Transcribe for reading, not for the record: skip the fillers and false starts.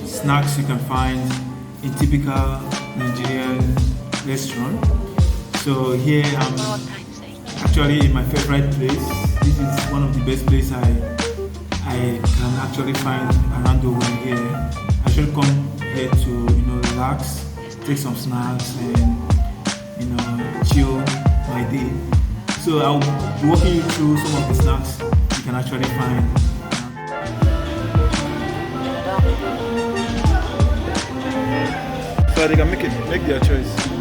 snacks you can find in typical Nigerian restaurant. So here I'm actually in my favorite place. This is one of the best places I can actually find around the world here. I should come here to relax, take some snacks and chill my day. So I'll be walking you through some of the snacks you can actually find. So they can make their choice.